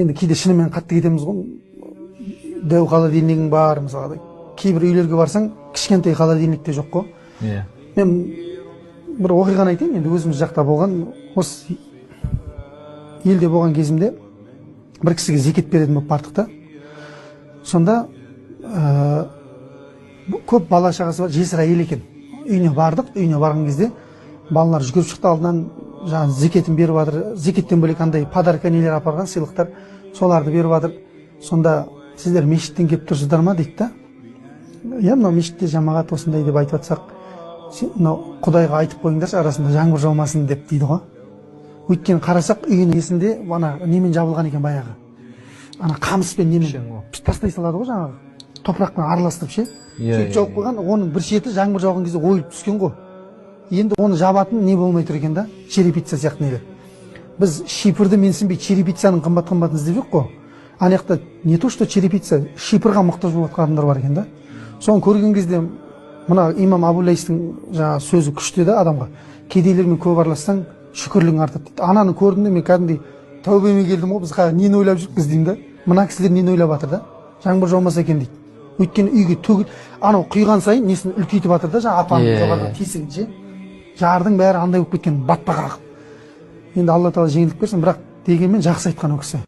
енді кейде шынымен қатты кетеміз ғой. Дәу холодильнигің бар, мысалы. Кейбір үйлерге барсаң, кішкентай холодильник те жоқ қой. Иә. Мен бір оқиғаны айтайын, енді өзіміз жақта болған, осы елде болған кезімде бір кісіге зекет беретін болып бардық та. Сонда көп бала шағасы бар, жесір әйел екен. Үйіне бардық, үйіне барған кезде балалар жүгіріп шықты, алдынан жаңағы зекетін беріп жатыр. Зекеттен бөлек андай подарка нелер апарған, сыйлықтар, соларды беріп жатыр. Сонда сіздер мешіттен келіп тұрсыздар ма дейді да. Иә, мынау мешітте жамағат осындай деп айтып жатсақ, мынау Құдайға айтып қойыңдаршы, арасында жаңбыр жаумасын деп дейді ғой. Өйткені қарасақ үйінің есінде ана немен жабылған екен баяғы. Ана қамыспен немен тастай салады ғой жаңағы. Топырақпен араластырып ше. Сөйтіп жауып қойған, оның бір шеті жаңбыр жауған кезде ойылып түскен ғой. Енді оны жабатын не болмай тұр екен да, черепица сияқты нелер. Біз шипырды менсінбей черепицаның қымбат-қымбатын іздеп жоқ қой. Ана жақта не то что черепица, шипырға мұқтаж болып жатқандар бар екен да. Соны көрген кезде мына имам Абу-Лайстың жаңағы сөзі күшті да адамға. Кедейлермен көп аралассаң шүкірлігің артады дейді. Ананы көрдім де мен кәдімгідей тәубеме келдім ғой, біз нені ойлап жүрміз деймін да. Мына кісілер нені ойлап жатыр да? Жаңбыр жаумаса екен дейді. Өйткені үйге төгіл, анау құйған сайын несін үлкейтіп жатыр да, жаңағы апаның жоғарғы тесігін ше. Жардың бәрі андай болып кеткен, батпақ ағып. Енді Алла Тағала жеңілдік берсін, бірақ дегенмен жақсы айтқан ол кісі.